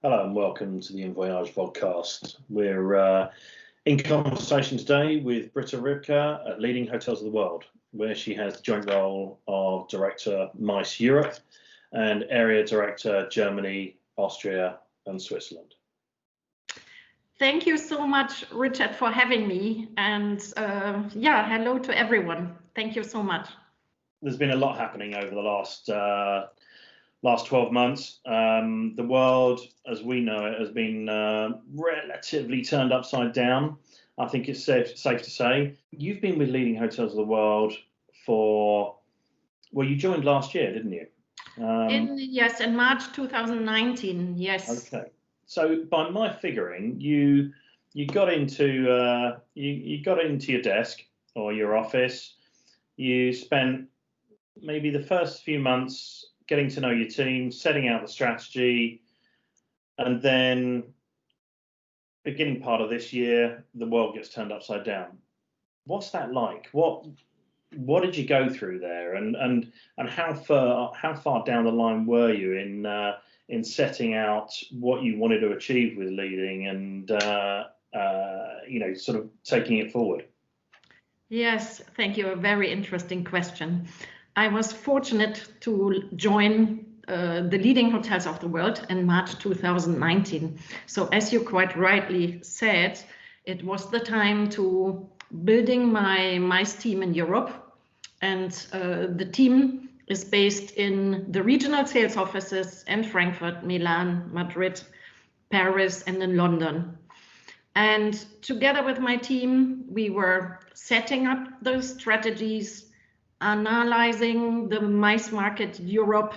Hello and welcome to the inVOYAGE podcast. We're in conversation today with Britta Ripke at Leading Hotels of the World, where she has the joint role of Director MICE Europe and Area Director Germany, Austria and Switzerland. Thank you so much, Richard, for having me. And hello to everyone. Thank you so much. There's been a lot happening over the last 12 months. The world, as we know it, has been relatively turned upside down. I think it's safe to say. You've been with Leading Hotels of the World you joined last year, didn't you? In March 2019, yes. Okay. So by my figuring, you got into your desk or your office. You spent maybe the first few months getting to know your team, setting out the strategy, and then beginning part of this year, the world gets turned upside down. What's that like? What did you go through there, and how far down the line were you in setting out what you wanted to achieve with Leading and sort of taking it forward? Yes, thank you. A very interesting question. I was fortunate to join the Leading Hotels of the World in March 2019. So as you quite rightly said, it was the time to building my MICE team in Europe. And the team is based in the regional sales offices in Frankfurt, Milan, Madrid, Paris, and in London. And together with my team, we were setting up those strategies, analyzing the MICE market Europe,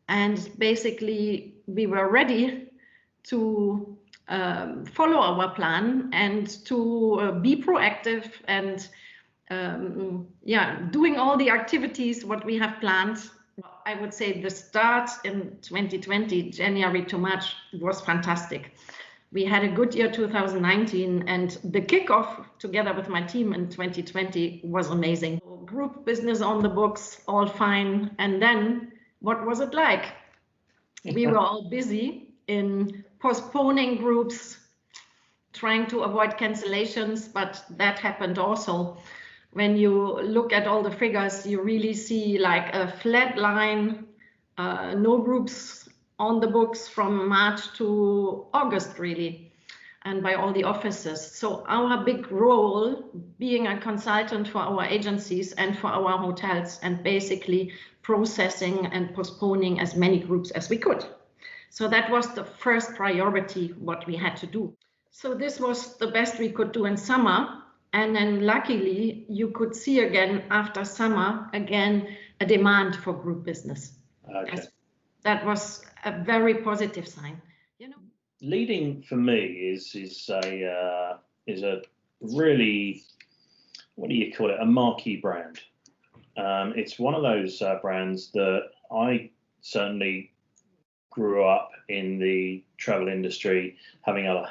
and basically we were ready to follow our plan and to be proactive and doing all the activities what we have planned. I would say the start in 2020, January to March, was fantastic. We had a good year 2019, and the kickoff together with my team in 2020 was amazing. Group business on the books, all fine. And then what was it like? We were all busy in postponing groups, trying to avoid cancellations, but that happened also. When you look at all the figures, you really see like a flat line, no groups on the books from March to August, really, and by all the offices. So our big role, being a consultant for our agencies and for our hotels, and basically processing and postponing as many groups as we could. So that was the first priority, what we had to do. So this was the best we could do in summer. And then luckily, you could see again after summer, a demand for group business. Okay. That was a very positive sign. Leading for me is a really, what do you call it, a marquee brand. It's one of those brands that I certainly grew up in the travel industry having a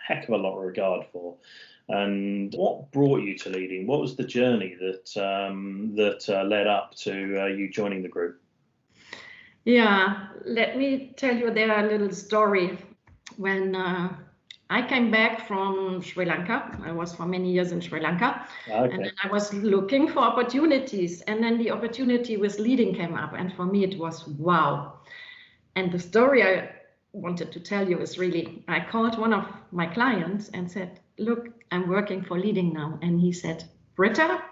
heck of a lot of regard for. And what brought you to Leading? What was the journey that led up to you joining the group? Yeah, let me tell you there a little story. When I came back from Sri Lanka, I was for many years in Sri Lanka, Okay. and then I was looking for opportunities, and then the opportunity with Leading came up, and for me it was wow. And the story I wanted to tell you is really, I called one of my clients and said, look, I'm working for Leading now. And he said, Britta,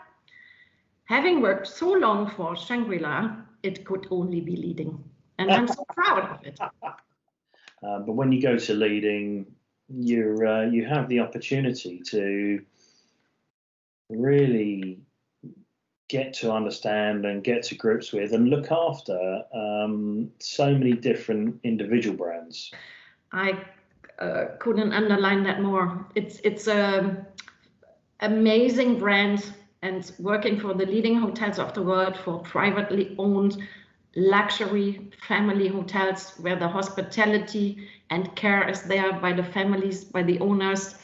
having worked so long for Shangri-La, it could only be Leading. And I'm so proud of it. But when you go to Leading, you have the opportunity to really get to understand and get to grips with and look after so many different individual brands. I couldn't underline that more. It's a amazing brand, and working for the Leading Hotels of the World, for privately owned luxury family hotels where the hospitality and care is there by the families, by the owners,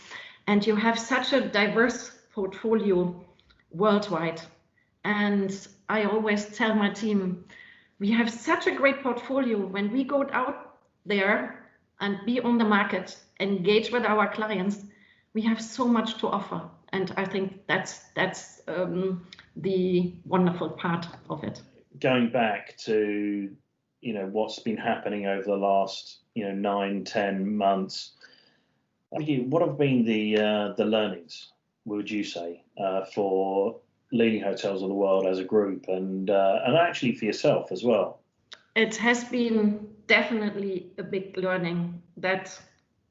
and you have such a diverse portfolio worldwide. And I always tell my team, we have such a great portfolio. When we go out there, and be on the market, engage with our clients, we have so much to offer. And I think that's the wonderful part of it. Going back to, what's been happening over the last, 9-10 months, what have been the learnings, would you say, for leading hotels of the world as a group, and actually for yourself as well? It has been definitely a big learning that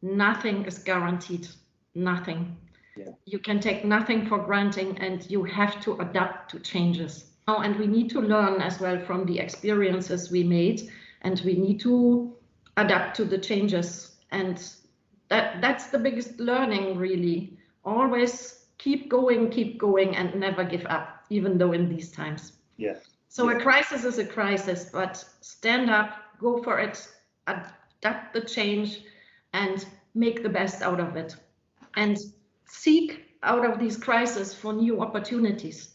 nothing is guaranteed, nothing. Yeah. You can take nothing for granted, and you have to adapt to changes. And we need to learn as well from the experiences we made, and we need to adapt to the changes. And that's the biggest learning, really. Always keep going and never give up, even though in these times. Yeah. So a crisis is a crisis, but stand up, go for it, adapt the change, and make the best out of it. And seek out of these crises for new opportunities.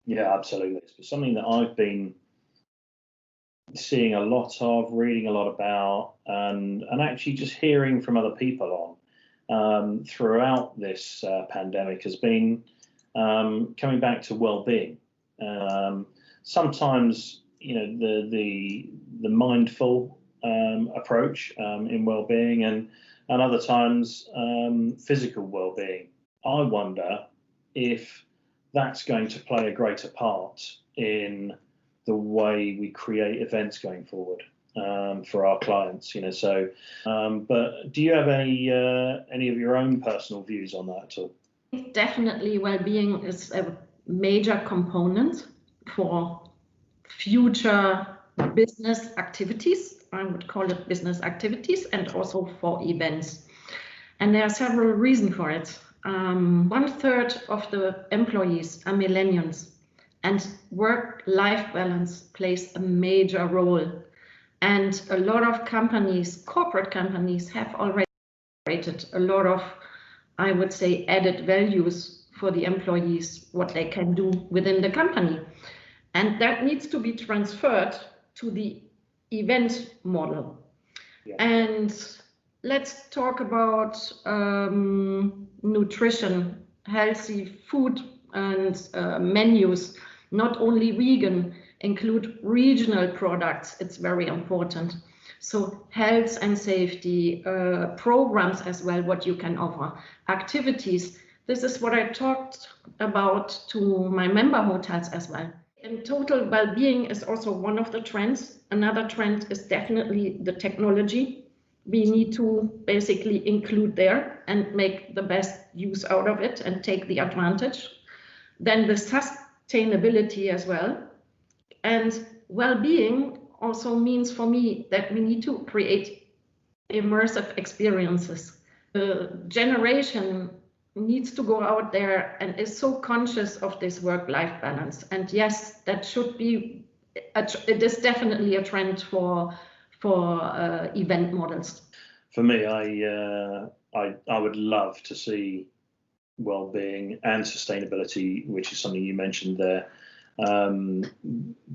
Yeah, absolutely. It's something that I've been seeing a lot of, reading a lot about, and actually just hearing from other people on throughout this pandemic has been coming back to well-being. Sometimes, the mindful approach in well-being, and other times physical well-being. I wonder if that's going to play a greater part in the way we create events going forward for our clients. But do you have any of your own personal views on that at all? Definitely, well-being is a major component for future business activities. I would call it business activities, and also for events. And there are several reasons for it. 1/3 of the employees are millennials, and work-life balance plays a major role. And a lot of companies, corporate companies, have already created a lot of, I would say, added values for the employees, what they can do within the company. And that needs to be transferred to the event model. Yeah. And let's talk about nutrition, healthy food, and menus. Not only vegan, include regional products. It's very important. So health and safety programs as well, what you can offer. Activities. This is what I talked about to my member hotels as well. In total, well-being is also one of the trends. Another trend is definitely the technology. We need to basically include there and make the best use out of it and take the advantage. Then the sustainability as well. And well-being also means for me that we need to create immersive experiences. The generation needs to go out there and is so conscious of this work-life balance. And yes, that should be, it is definitely a trend for event models. For me, I would love to see well-being and sustainability, which is something you mentioned there,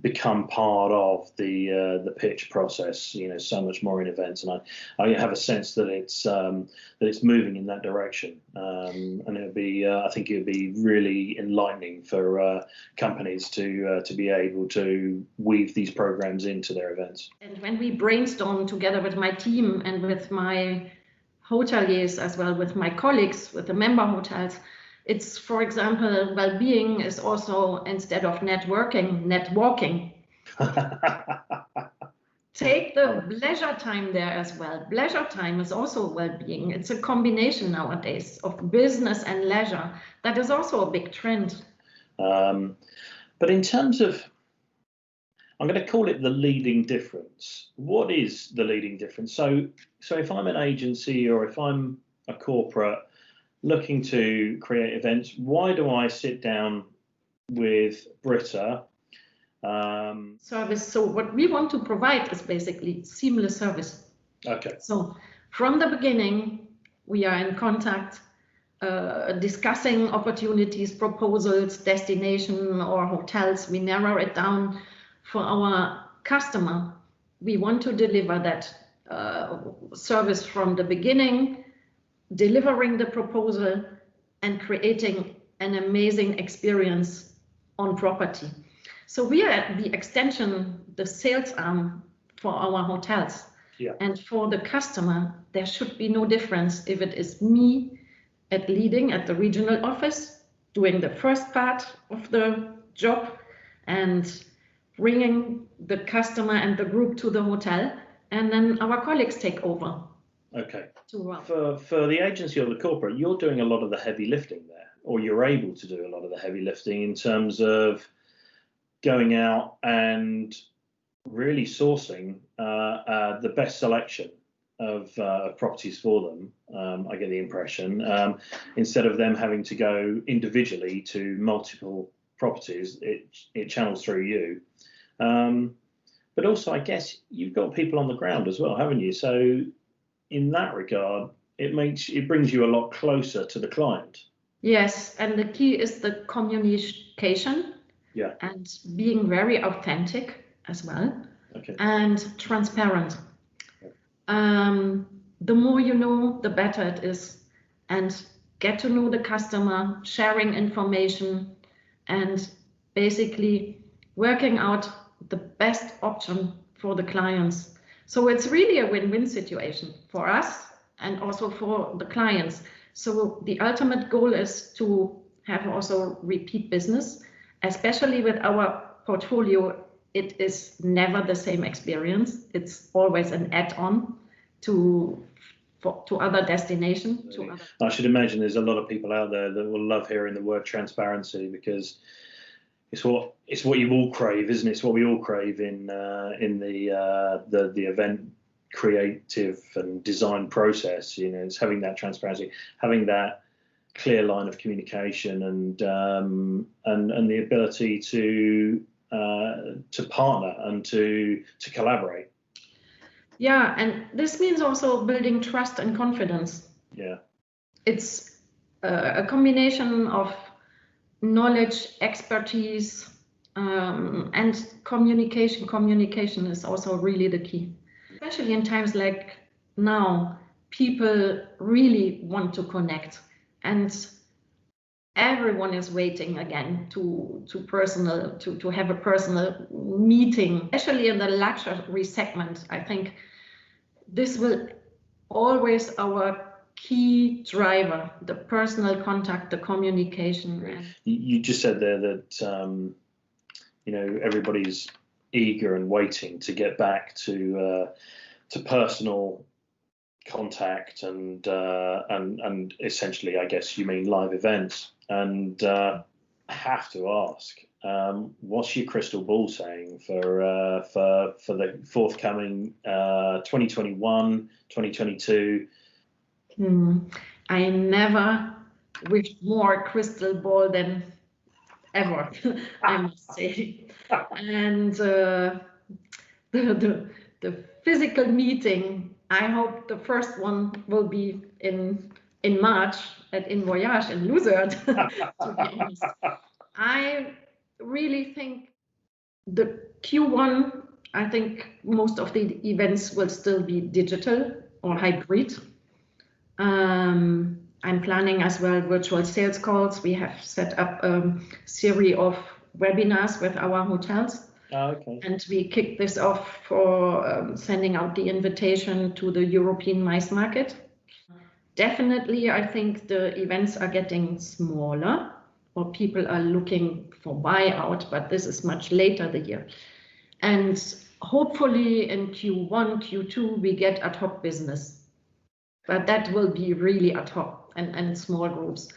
become part of the pitch process. So much more in events, and I have a sense that it's moving in that direction, and it'll be I think it would be really enlightening for companies to be able to weave these programs into their events. And when we brainstorm together with my team and with my hoteliers as well, with my colleagues, with the member hotels, it's, for example, well-being is also, instead of networking, netwalking. Take the leisure time there as well. Leisure time is also well-being. It's a combination nowadays of business and leisure. That is also a big trend. But in terms of, I'm going to call it the leading difference. What is the leading difference? So if I'm an agency or if I'm a corporate looking to create events, why do I sit down with Britta? Service. So what we want to provide is basically seamless service. Okay. So from the beginning, we are in contact, discussing opportunities, proposals, destination or hotels. We narrow it down for our customer. We want to deliver that service from the beginning, delivering the proposal, and creating an amazing experience on property. So we are the extension, the sales arm for our hotels. Yeah. And for the customer, there should be no difference if it is me leading at the regional office, doing the first part of the job and bringing the customer and the group to the hotel, and then our colleagues take over. Okay. For the agency or the corporate, you're doing a lot of the heavy lifting there, or you're able to do a lot of the heavy lifting in terms of going out and really sourcing the best selection of properties for them. I get the impression, instead of them having to go individually to multiple properties, it channels through you. But also, I guess you've got people on the ground as well, haven't you? So in that regard, it brings you a lot closer to the client. Yes, and the key is the communication. Yeah. And being very authentic as well. Okay. And transparent. The more you know, the better it is. And get to know the customer, sharing information, and basically working out the best option for the clients. So it's really a win-win situation for us and also for the clients. So the ultimate goal is to have also repeat business, especially with our portfolio. It is never the same experience. It's always an add-on to other destinations. I should imagine there's a lot of people out there that will love hearing the word transparency, because it's what you all crave, isn't it? It's what we all crave in the event creative and design process. You know, it's having that transparency, having that clear line of communication, and the ability to partner and to collaborate. Yeah, and this means also building trust and confidence. Yeah, it's a combination of knowledge, expertise, and communication. Communication is also really the key, especially in times like now. People really want to connect, and everyone is waiting again to have a personal meeting, especially in the luxury segment. I think this will always our key driver, the personal contact, the communication. You just said there that everybody's eager and waiting to get back to personal contact and essentially, I guess you mean live events. And I have to ask, what's your crystal ball saying for the forthcoming 2021, 2022? I never wished more crystal ball than ever, I must say. And the physical meeting, I hope the first one will be in March at inVOYAGE in Luzern, to be honest. I really think the Q1, I think most of the events will still be digital or hybrid. I'm planning as well virtual sales calls. We have set up a series of webinars with our hotels. Okay. And we kicked this off for sending out the invitation to the European MICE market. Definitely, I think the events are getting smaller, or people are looking for buyout, but this is much later the year. And hopefully in Q1, Q2, we get ad hoc business. But that will be really ad hoc and small groups.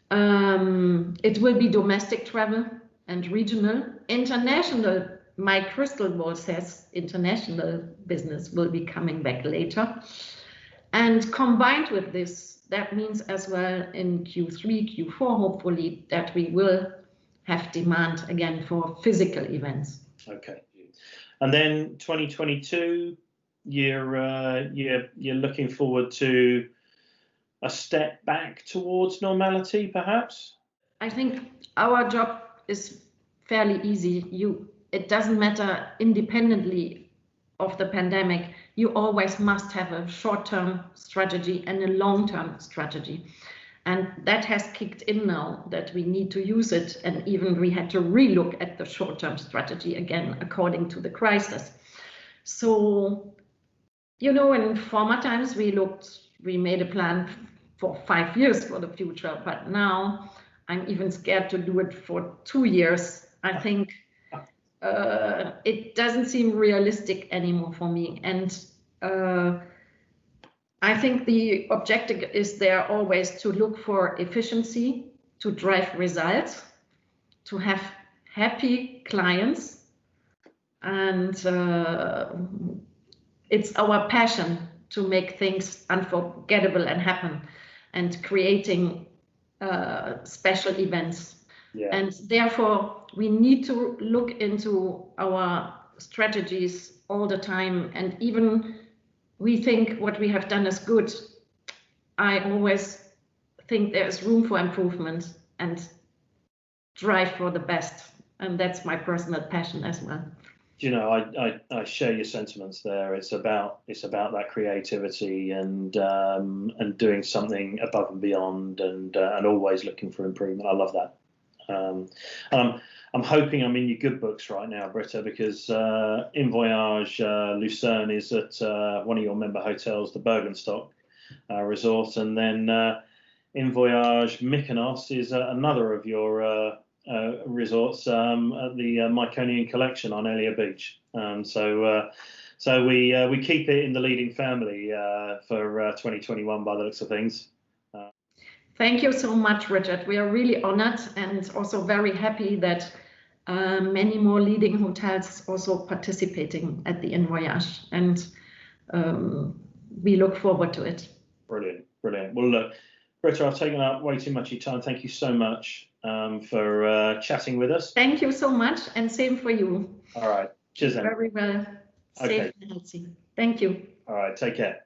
It will be domestic travel and regional. International, my crystal ball says international business will be coming back later. And combined with this, that means as well in Q3, Q4, hopefully, that we will have demand again for physical events. Okay. And then 2022, you're looking forward to a step back towards normality, perhaps? I think our job is fairly easy. It doesn't matter independently of the pandemic, you always must have a short-term strategy and a long-term strategy. And that has kicked in now that we need to use it. And even we had to relook at the short-term strategy again, according to the crisis. So, you know, in former times we made a plan for 5 years for the future, but now I'm even scared to do it for 2 years. I think it doesn't seem realistic anymore for me. And I think the objective is there always to look for efficiency, to drive results, to have happy clients. And it's our passion to make things unforgettable and happen, and creating special events. Yeah. And therefore, we need to look into our strategies all the time. And even we think what we have done is good, I always think there's room for improvement and drive for the best. And that's my personal passion as well. You know, I share your sentiments there. It's about that creativity and doing something above and beyond, and always looking for improvement. I love that. I'm hoping I'm in your good books right now, Britta, because inVOYAGE Lucerne is at one of your member hotels, the Bergenstock resort, and then inVOYAGE Mykonos is another of your resorts at the Myconian Collection on Elia Beach. So we keep it in the leading family for 2021 by the looks of things. Thank you so much, Richard. We are really honored and also very happy that many more leading hotels also participating at the inVOYAGE, and we look forward to it. Brilliant. Well, look, Britta, I've taken up way too much of your time. Thank you so much for chatting with us. Thank you so much, and same for you. All right. Cheers, then. Very well. Safe and healthy. Thank you. All right. Take care.